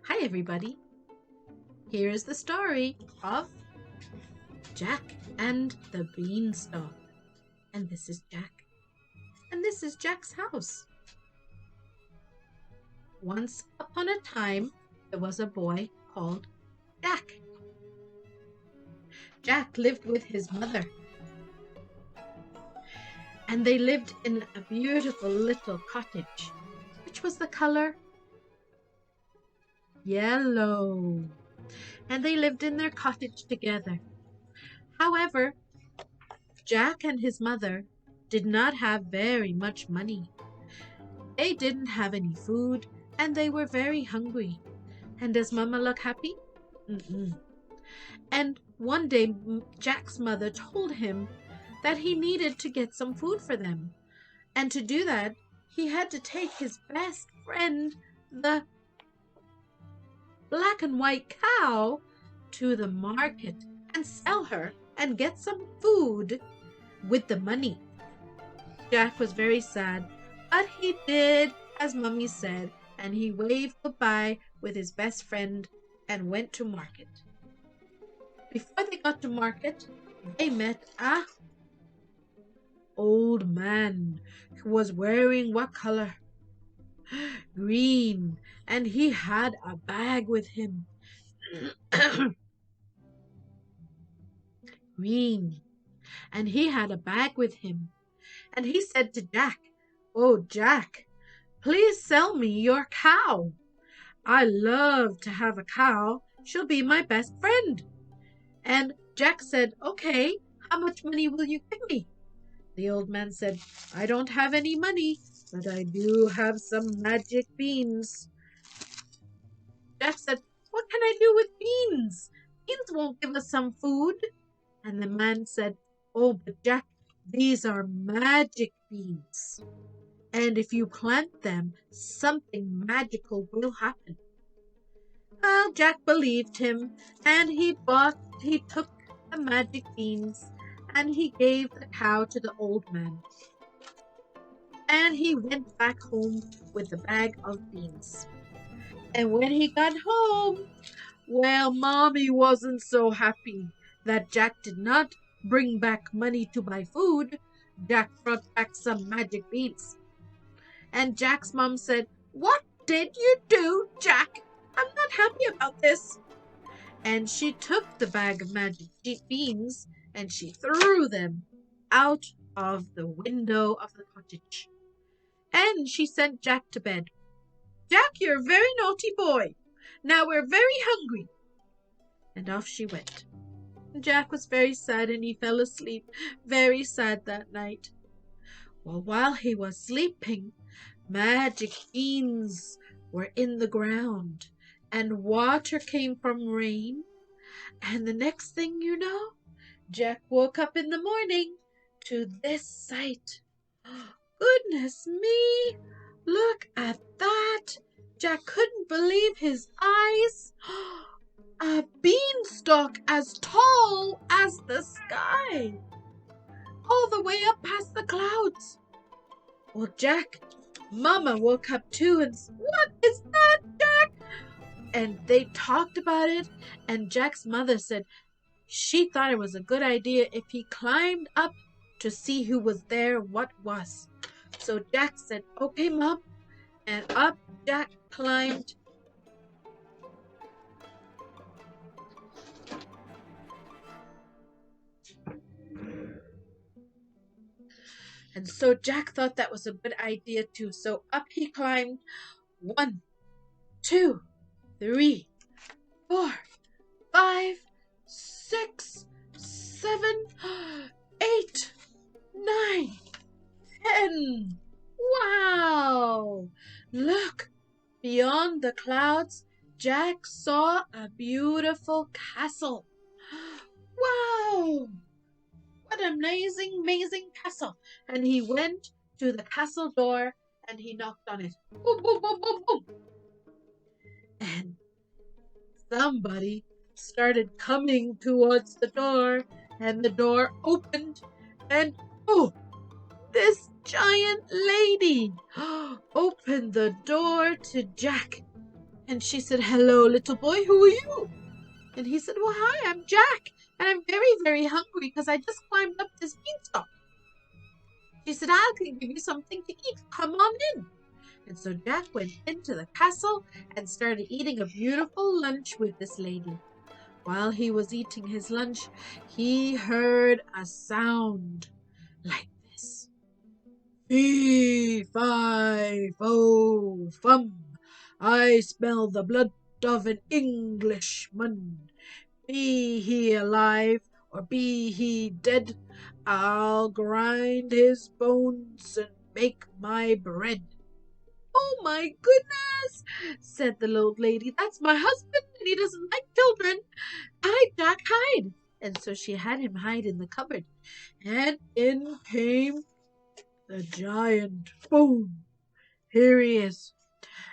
Hi, everybody. Here is the story of Jack and the Beanstalk. And this is Jack. And this is Jack's house. Once upon a time, there was a boy called Jack. Jack lived with his mother. And they lived in a beautiful little cottage, which was the color yellow. And they lived in their cottage together. However, Jack and his mother did not have very much money. They didn't have any food, and they were very hungry. And does Mama look happy? Mm-mm. And one day, Jack's mother told him that he needed to get some food for them. And to do that, he had to take his best friend, the black and white cow, to the market and sell her and get some food with the money. Jack was very sad, but he did as Mummy said, and he waved goodbye with his best friend and went to market. Before they got to market, they met a old man who was wearing what color? Green, and he had a bag with him. Green, and he had a bag with him. And he said to Jack, "Oh, Jack, please sell me your cow. I love to have a cow. She'll be my best friend." And Jack said, "Okay, how much money will you give me?" The old man said, "I don't have any money, but I do have some magic beans." Jack said, "What can I do with beans? Beans won't give us some food." And the man said, "Oh, but Jack, these are magic beans. And if you plant them, something magical will happen." Well, Jack believed him, and he took the magic beans, and he gave the cow to the old man. And he went back home with the bag of beans. And when he got home, well, Mommy wasn't so happy that Jack did not bring back money to buy food. Jack brought back some magic beans. And Jack's mom said, "What did you do, Jack? I'm not happy about this." And she took the bag of magic beans and she threw them out of the window of the cottage. And she sent Jack to bed. "Jack, you're a very naughty boy. Now we're very hungry." And off she went. Jack was very sad and he fell asleep very sad that night. Well, while he was sleeping, magic beans were in the ground and water came from rain. And the next thing you know, Jack woke up in the morning to this sight. Goodness me! Look at that! Jack couldn't believe his eyes. A beanstalk as tall as the sky, all the way up past the clouds. Well, Jack, Mama woke up too and said, "What is that, Jack?" And they talked about it, and Jack's mother said she thought it was a good idea if he climbed up to see who was there, what was. So Jack said, "Okay, Mom," and up Jack climbed. And so Jack thought that was a good idea too. So up he climbed. 1, 2, 3, 4, 5, 6, 7, 8, 9, 10. Wow! Look! Beyond the clouds, Jack saw a beautiful castle. Wow! What an amazing, amazing castle. And he went to the castle door and he knocked on it. Boom, boom, boom, boom, boom. And somebody started coming towards the door, and the door opened, and oh, this giant lady opened the door to Jack. And she said, "Hello, little boy, who are you?" And he said, "Well, hi, I'm Jack, and I'm very, very hungry because I just climbed up this beanstalk." She said, "I can give you something to eat. Come on in." And so Jack went into the castle and started eating a beautiful lunch with this lady. While he was eating his lunch, he heard a sound like this. "Fee, fi, fo, fum. I smell the blood of an Englishman. Be he alive or be he dead, I'll grind his bones and make my bread." "Oh my goodness," said the old lady, "that's my husband and he doesn't like children. Hide, Jack, hide." And so she had him hide in the cupboard. And in came the giant. Boom! Here he is.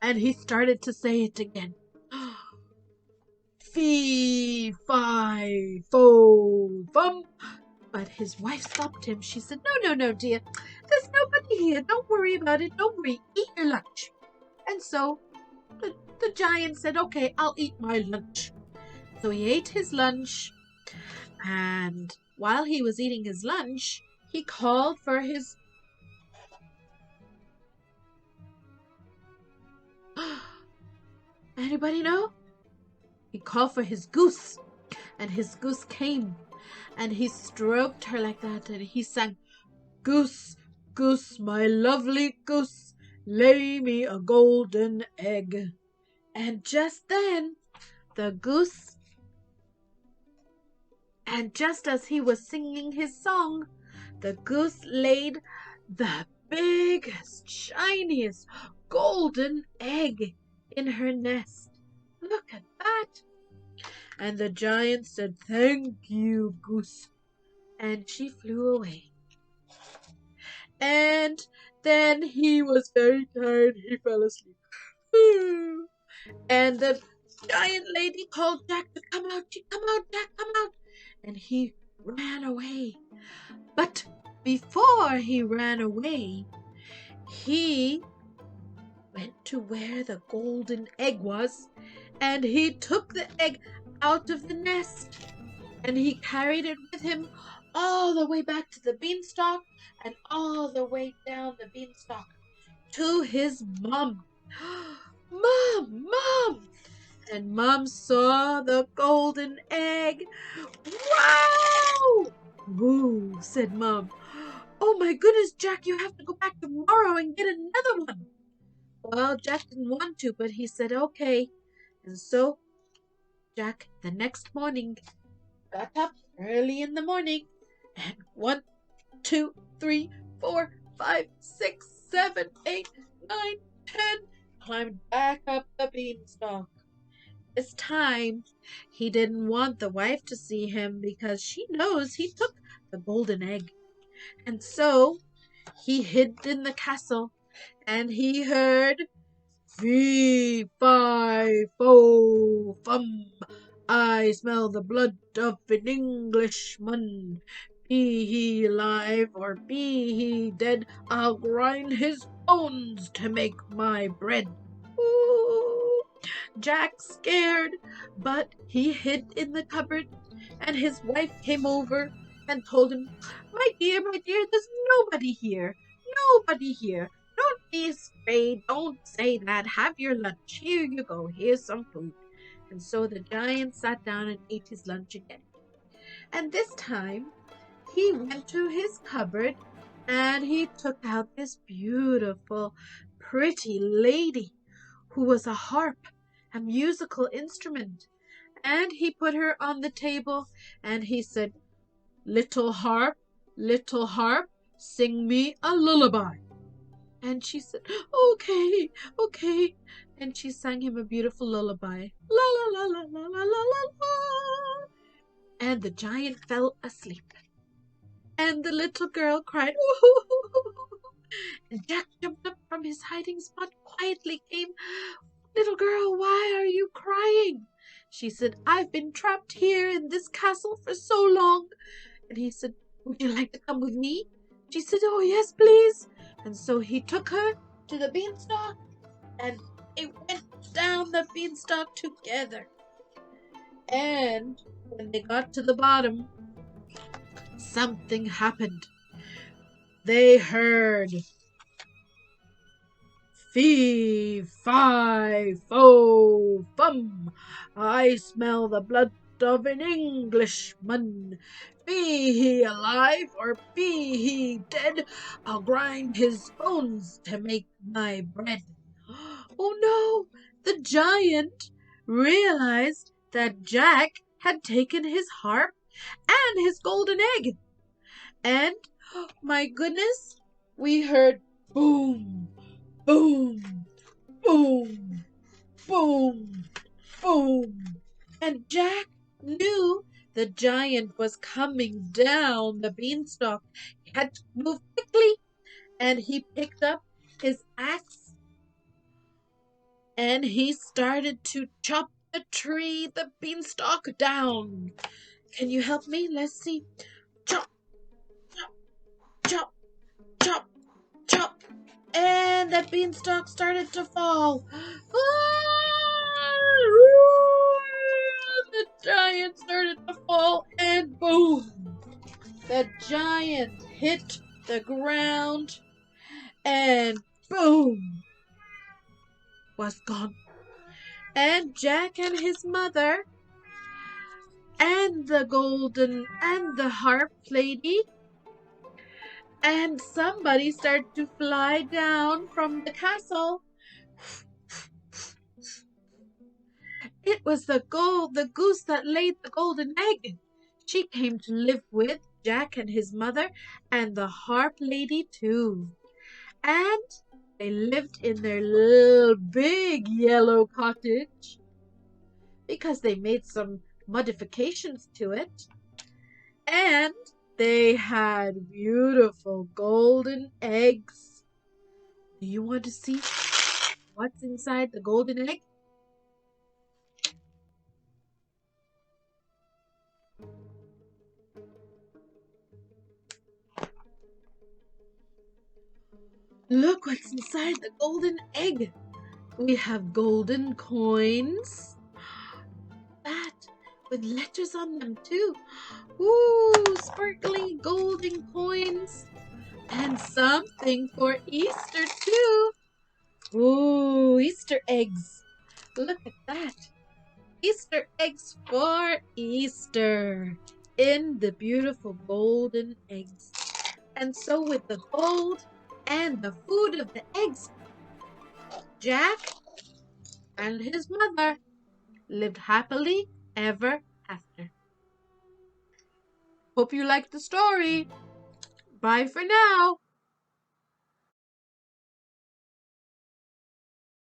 And he started to say it again. "Fee, fi, fo, fum." But his wife stopped him. She said, "No, no, no, dear. There's nobody here. Don't worry about it. Don't worry. Eat your lunch." And so the giant said, "Okay, I'll eat my lunch." So he ate his lunch. And while he was eating his lunch, he called for his... Anybody know? He called for his goose. And his goose came. And he stroked her like that. And he sang, "Goose, goose, my lovely goose, lay me a golden egg." And just then, the goose... And just as he was singing his song, the goose laid the biggest, shiniest, golden egg in her nest. Look at that. And the giant said, "Thank you, goose." And she flew away. And then he was very tired. He fell asleep. And the giant lady called Jack to come out. "Come out, Jack, come out." And he ran away. But before he ran away, he went to where the golden egg was, and he took the egg out of the nest, and he carried it with him all the way back to the beanstalk and all the way down the beanstalk to his mom. "Mom, Mom!" And Mom saw the golden egg. "Wow!" "Woo," said Mom. "Oh my goodness, Jack, you have to go back tomorrow and get another one." Well, Jack didn't want to, but he said okay. And so Jack, the next morning, got up early in the morning and 1, 2, 3, 4, 5, 6, 7, 8, 9, 10 climbed back up the beanstalk. This time, he didn't want the wife to see him because she knows he took the golden egg. And so he hid in the castle, and he heard, "Fee, fi, fo, fum. I smell the blood of an Englishman. Be he alive or be he dead, I'll grind his bones to make my bread." Ooh. Jack scared, but he hid in the cupboard, and his wife came over and told him, my dear, there's nobody here. Nobody here. Don't be afraid. Don't say that. Have your lunch. Here you go. Here's some food." And so the giant sat down and ate his lunch again. And this time he went to his cupboard and he took out this beautiful, pretty lady who was a harp, a musical instrument. And he put her on the table and he said, little harp, sing me a lullaby." And she said, "Okay, okay." And she sang him a beautiful lullaby. La la la la la la la la la. And the giant fell asleep. And the little girl cried, "Ooh." And Jack jumped up from his hiding spot, quietly came. "Little girl, why are you crying?" She said, "I've been trapped here in this castle for so long." And he said, "Would you like to come with me?" She said, "Oh, yes, please." And so he took her to the beanstalk, and they went down the beanstalk together. And when they got to the bottom, something happened. They heard fee, fi, fo, fum. I smell the blood of an Englishman. Be he alive or be he dead, I'll grind his bones to make my bread. Oh no! The giant realized that Jack had taken his harp and his golden egg. And, my goodness, we heard boom, boom, boom, boom, boom. And Jack knew the giant was coming down the beanstalk. He had to move quickly, and he picked up his axe and he started to chop the beanstalk down. Can you help me? Let's see. Chop, chop, chop, chop, chop. And the beanstalk started to fall. The giant started to fall, and boom! The giant hit the ground, and boom! Was gone. And Jack and his mother and the golden and the harp lady and somebody started to fly down from the castle. It was the goose that laid the golden egg. She came to live with Jack and his mother and the harp lady too. And they lived in their little big yellow cottage because they made some modifications to it. And they had beautiful golden eggs. Do you want to see what's inside the golden egg? Look what's inside the golden egg. We have golden coins. That with letters on them too. Ooh, sparkly golden coins. And something for Easter too. Ooh, Easter eggs. Look at that. Easter eggs for Easter in the beautiful golden eggs. And so with the gold and the food of the eggs, Jack and his mother lived happily ever after. Hope you liked the story. Bye for now.